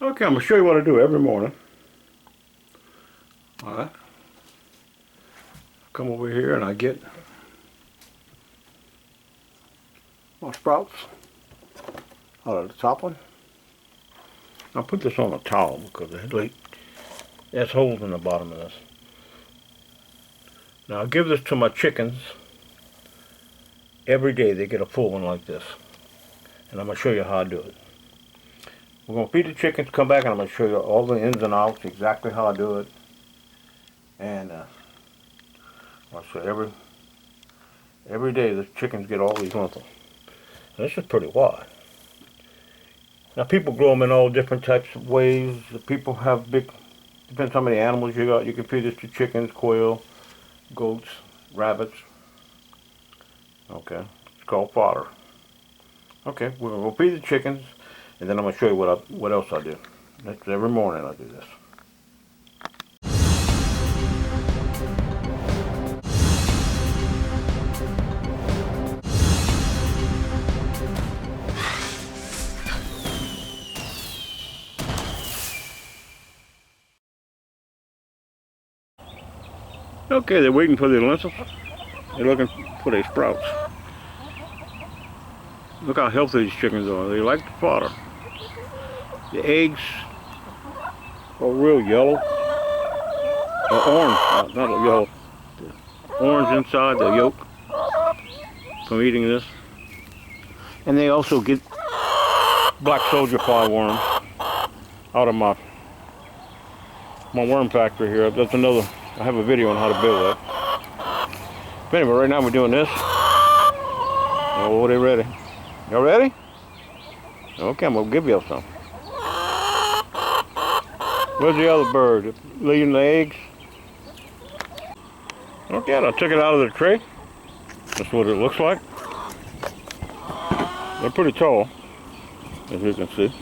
Okay, I'm going to show you what I do every morning. Alright. Come over here and I get my sprouts out of the top one. I'll put this on a towel because there's holes in the bottom of this. Now I'll give this to my chickens every day. They get a full one like this. And I'm going to show you how I do it. We're going to feed the chickens, come back, and I'm going to show you all the ins and outs, exactly how I do it. And I'll show every day the chickens get all these lentils. And this is pretty wide. Now people grow them in all different types of ways. People have depends how many animals you got. You can feed this to chickens, quail, goats, rabbits. Okay, it's called fodder. Okay, we're going to feed the chickens, and then I'm going to show you what else I do. That's every morning I do this. Okay, they're waiting for the lentils. They're looking for their sprouts. Look how healthy these chickens are. They like the fodder. The eggs are real yellow. Or orange, not yellow. Orange inside the yolk from eating this. And they also get black soldier fly worms out of my worm factory here. That's another, I have a video on how to build that. But anyway, right now we're doing this. Oh, they're ready. Y'all ready? Okay, I'm gonna give you some. Where's the other bird? Laying the eggs? Okay, I took it out of the tray. That's what it looks like. They're pretty tall, as you can see.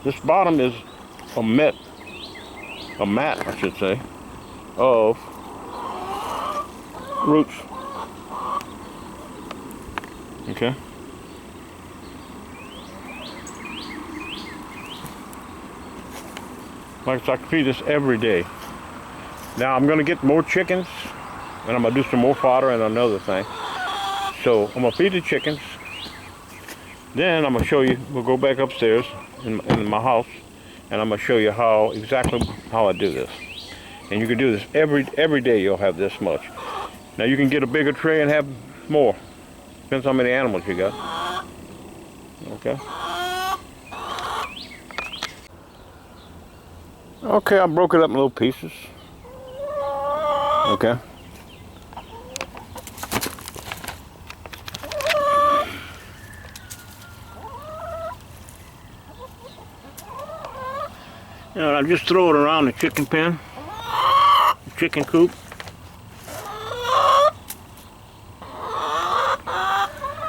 This bottom is a mat, I should say, of roots. Okay. Like I said, I can feed this every day. Now I'm gonna get more chickens, and I'm gonna do some more fodder and another thing. So I'm gonna feed the chickens. Then I'm gonna show you. We'll go back upstairs in my house, and I'm gonna show you exactly how I do this. And you can do this every day. You'll have this much. Now you can get a bigger tray and have more. Depends how many animals you got. Okay. Okay, I broke it up in little pieces. Okay. And I just throw it around the chicken pen, the chicken coop.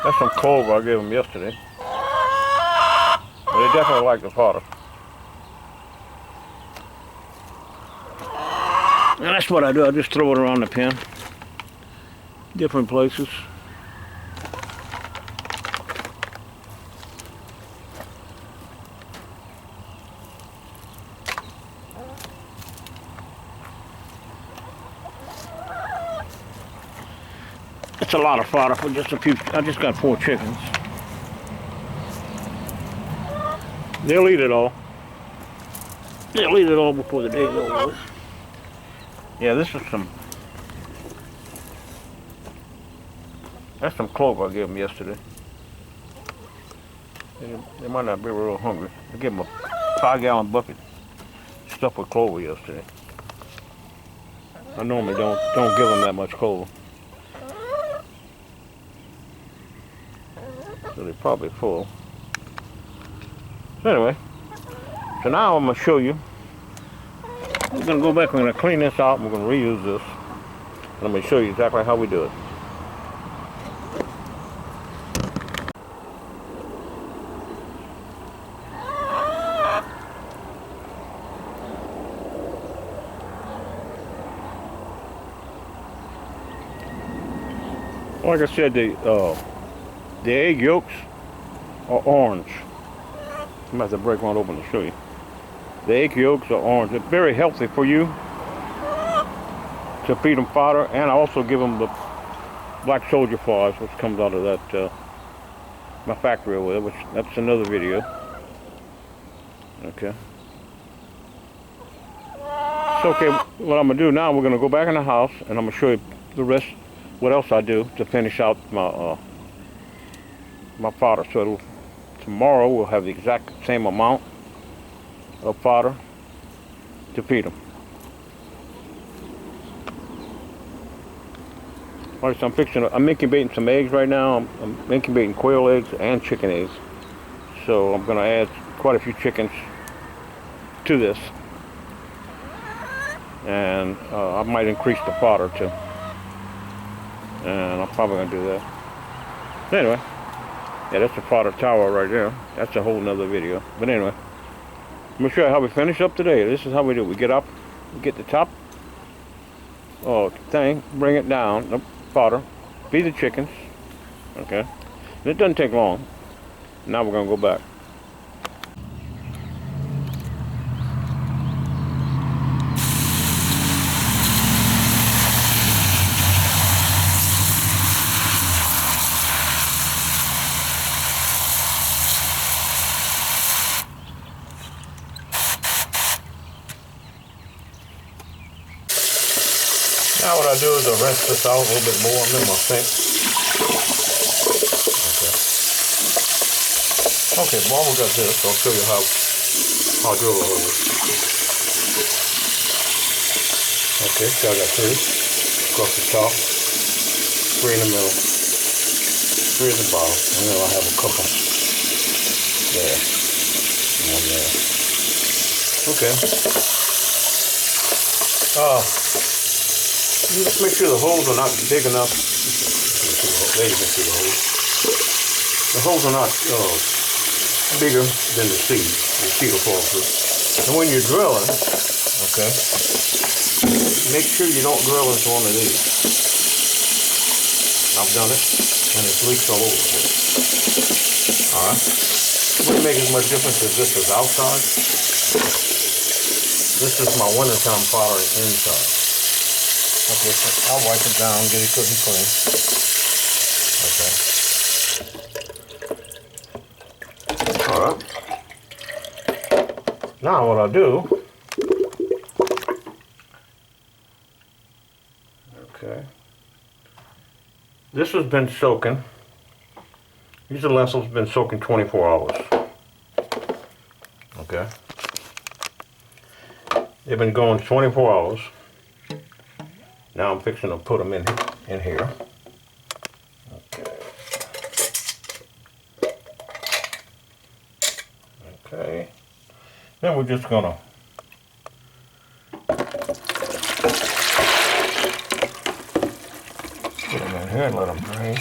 That's some clover I gave them yesterday. But they definitely like the fodder. And that's what I do. I just throw it around the pen. Different places. It's a lot of fodder for just a few. I just got 4 chickens. They'll eat it all. They'll eat it all before the day's over. Yeah, that's some clover I gave them yesterday. They might not be real hungry. I gave them a 5-gallon bucket stuffed with clover yesterday. I normally don't give them that much clover. So they're probably full. So anyway, so now I'm going to show you. We're going to go back, we're going to clean this out, and we're going to reuse this. And I'm going to show you exactly how we do it. Like I said, the egg yolks are orange. I'm going to have to break one open to show you. The egg yolks are orange. They're very healthy for you to feed them fodder, and I also give them the black soldier flies, which comes out of that my factory over there, which that's another video. Okay. So okay, what I'm gonna do now, we're gonna go back in the house, and I'm gonna show you the rest, what else I do to finish out my my fodder. So tomorrow we'll have the exact same amount of fodder to feed them. Alright, so I'm incubating some eggs right now. I'm incubating quail eggs and chicken eggs. So I'm gonna add quite a few chickens to this. And I might increase the fodder too. And I'm probably gonna do that. Anyway, yeah, that's the fodder tower right there. That's a whole nother video. But anyway, I'm gonna show you how we finish up today. This is how we do. We get up, we get the top thing, bring it down, the fodder, feed the chickens. Okay, and it doesn't take long. Now we're gonna go back. Now what I do is I rinse this out a little bit more. I'm in my sink. Okay, while we got this, I'll show you how I drill the hole. Okay, so I got 3 across the top, 3 in the middle, 3 at the bottom, and then I have a couple there, and there. Okay. You just make sure the holes are not big enough. There you can see the holes. The holes are not bigger than the seed. The seed will fall through. And when you're drilling, okay, make sure you don't drill into one of these. I've done it, and it's leaks all over the place. Alright? Wouldn't make as much difference if this was outside. This is my wintertime fodder inside. Okay, so I'll wipe it down, get it good and clean. Okay. Alright. Now what I'll do, okay, this has been soaking, these lentils have been soaking 24 hours. Okay. They've been going 24 hours. Now I'm fixing to put them in here. Okay. Okay. Then we're just gonna put them in here and let them drain.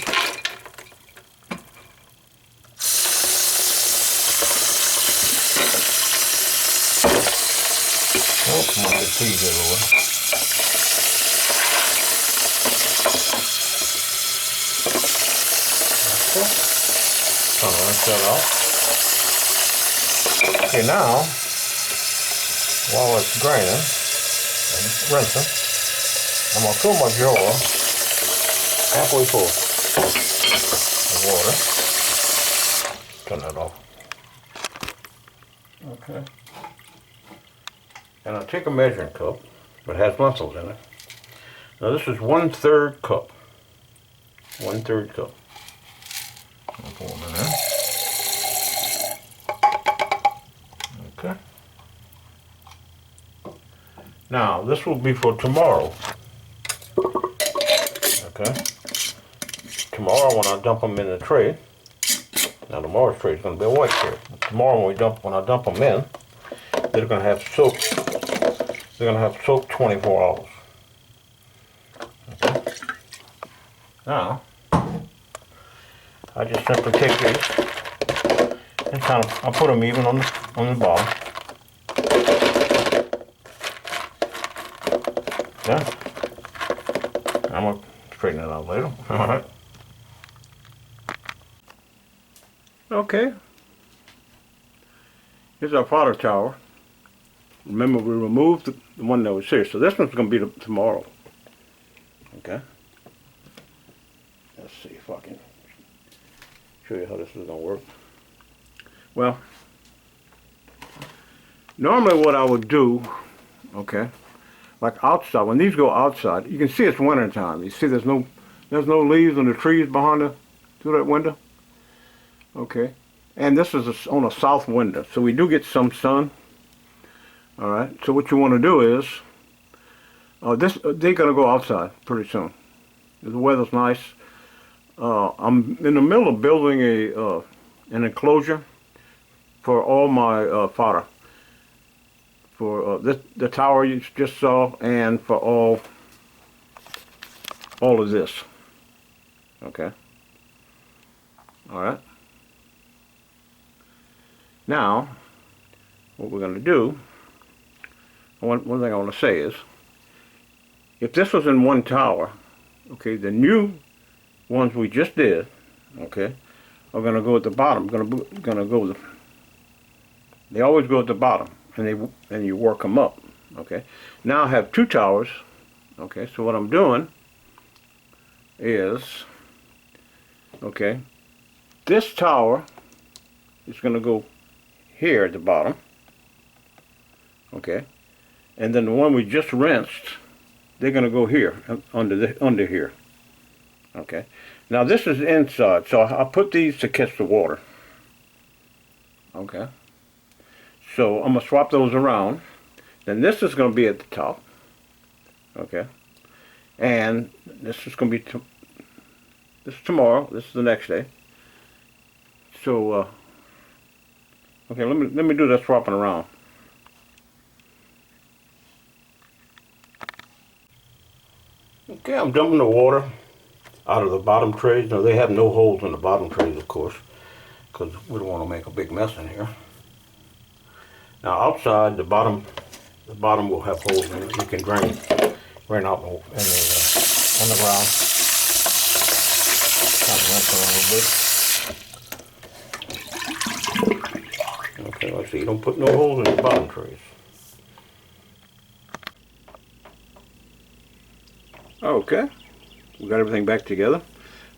Oh, come on, get these everywhere. Trying to rinse that out. Okay, now, while it's draining and rinsing, I'm going to fill my jar halfway full of water. Turn that off. Okay. And I'll take a measuring cup, but it has lentils in it. Now this is 1/3 cup. 1/3 cup. I'll pour them in there. Okay. Now this will be for tomorrow. Okay. Tomorrow when I dump them in the tray. Now tomorrow's tray is going to be a white tray. Tomorrow when I dump them in, they're going to have soaked. They're going to have soaked 24 hours. Okay. Now I just simply take these and kind of, I'll put them even on the bottom. Okay. I'm going to straighten it out later. Alright. Okay. Here's our fodder tower. Remember, we removed the one that was here, so this one's going to be tomorrow. Okay. Let's see if I can show you how this is going to work. Well, normally what I would do, okay, like outside, when these go outside, you can see it's winter time. You see there's no leaves on the trees behind through that window. Okay, and this is on a south window, so we do get some sun. All right, so what you want to do is, they're gonna go outside pretty soon. The weather's nice. I'm in the middle of building an enclosure for all my fodder. For the tower you just saw, and for all of this. Okay. All right. Now, what we're going to do, one thing I want to say is, if this was in one tower, okay, the new ones we just did, okay, are going to go at the bottom. Going to go. They always go at the bottom, and you work them up. Okay. Now I have two towers. Okay. So what I'm doing is, okay, this tower is going to go here at the bottom, okay, and then the one we just rinsed, they're going to go here under here. Okay, now this is inside, so I put these to catch the water. Okay, so I'm going to swap those around. Then this is going to be at the top. Okay, and this is going to be this is tomorrow. This is the next day. So okay, let me do that swapping around. Okay, I'm dumping the water out of the bottom trays. Now they have no holes in the bottom trays, of course, because we don't want to make a big mess in here. Now outside, the bottom will have holes in it. You can drain out on the ground. Kind of rinse a little bit. Okay, let's see. You don't put no holes in the bottom trays. Okay, we got everything back together.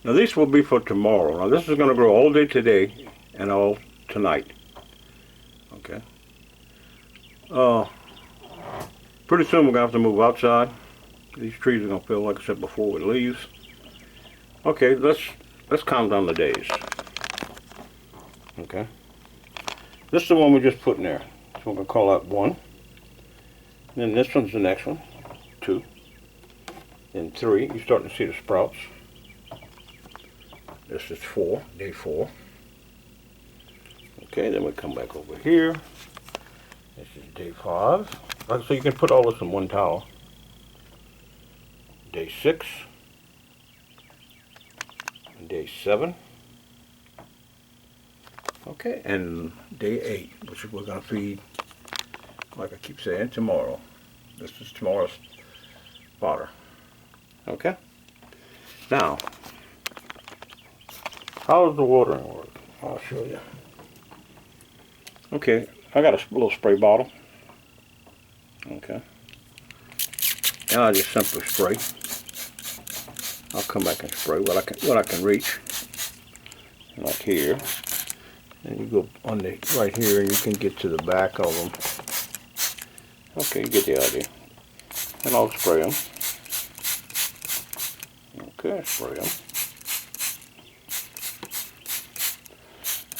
Now these will be for tomorrow. Now this is going to grow all day today and all tonight. Okay. Pretty soon we're going to have to move outside. These trees are going to fill, like I said before, with leaves. Okay, let's count down the days. Okay. This is the one we just put in there. So we're going to call that 1. And then this one's the next one, 2. Then 3, you're starting to see the sprouts. This is 4, day 4. Okay, then we come back over here. This is day 5. So you can put all this in one tower. Day 6. And day 7. Okay, and day 8, which we're going to feed, like I keep saying, tomorrow. This is tomorrow's fodder. Okay. Now, how does the watering work? I'll show you. Okay, I got a little spray bottle. Okay. And I just simply spray. I'll come back and spray what I can reach. Like here. And you go on right here and you can get to the back of them. Okay, you get the idea. And I'll spray them. Okay, spray them.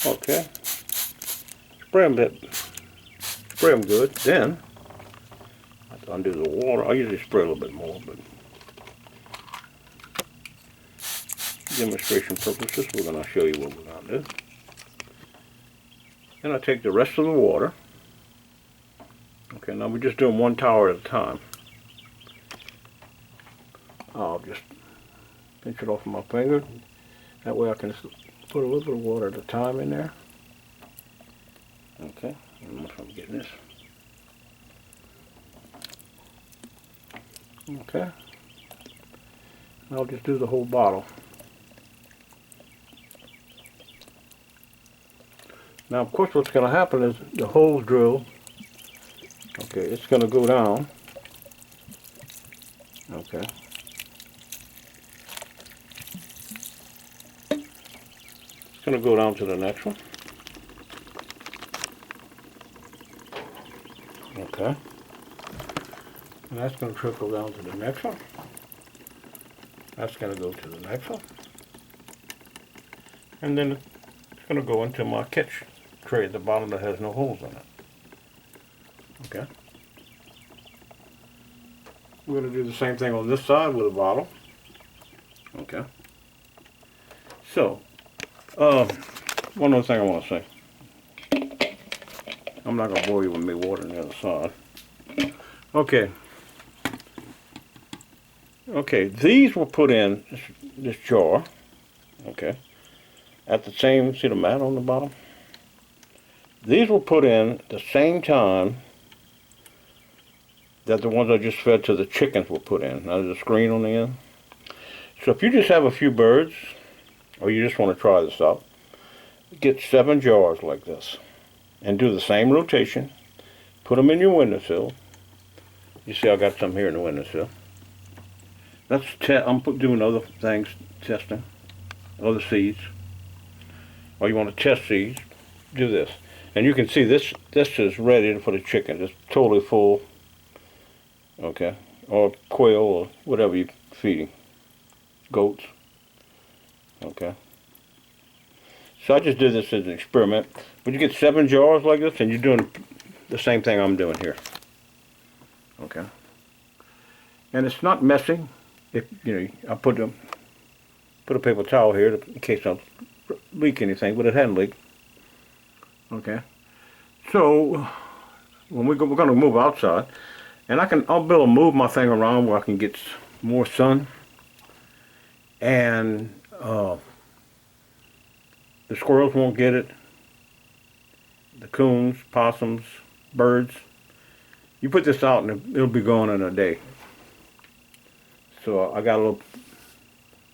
Okay. Spray them good. Then, I have to undo the water. I usually spray a little bit more, but demonstration purposes, we're going to show you what we're going to do. Then I take the rest of the water. Okay, now we're just doing one tower at a time. I'll just pinch it off with my finger. That way I can just put a little bit of water at a time in there. Okay, I don't know if I'm getting this. Okay, I'll just do the whole bottle. Now, of course, what's going to happen is the hole's drilled. Okay, it's going to go down. Okay. It's going to go down to the next one. Okay. And that's going to trickle down to the next one. That's going to go to the next one. And then it's going to go into my catch tray at the bottom that has no holes in it. Okay. We're going to do the same thing on this side with a bottle. Okay. So, one other thing I want to say. I'm not going to bore you with me watering the other side. Okay. Okay, these were put in this jar. Okay. At the same, see the mat on the bottom? These were put in at the same time that the ones I just fed to the chickens were put in. Now there's a screen on the end. So if you just have a few birds, or you just want to try this out, get 7 jars like this. And do the same rotation. Put them in your windowsill. You see I got some here in the windowsill. I'm doing other things, testing, other seeds. Or you want to test seeds, do this. And you can see this is ready for the chickens. It's totally full. Okay. Or quail or whatever you're feeding. Goats. Okay. So I just did this as an experiment. But you get 7 jars like this and you're doing the same thing I'm doing here. Okay. And it's not messy. If I put a paper towel here in case I leak anything, but it hadn't leaked. Okay. So when we're going to move outside, and I'll be able to move my thing around where I can get more sun, and the squirrels won't get it. The coons, possums, birds. You put this out and it'll be gone in a day. So I got a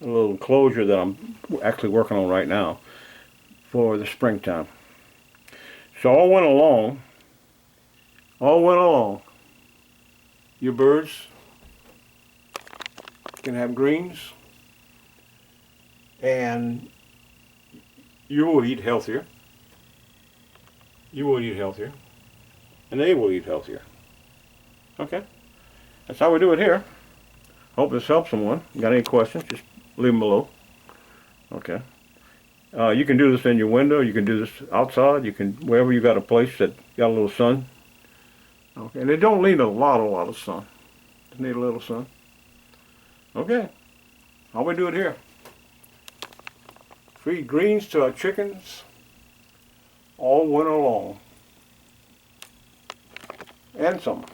little enclosure that I'm actually working on right now for the springtime. So all went along, your birds can have greens, and you will eat healthier. You will eat healthier, and they will eat healthier. Okay, that's how we do it here. Hope this helps someone. Got any questions, just leave them below. Okay. You can do this in your window. You can do this outside. You can, wherever you got a place that got a little sun. Okay, and they don't need a lot of sun. Just need a little sun. Okay. How we do it here. Feed greens to our chickens all winter long. And summer.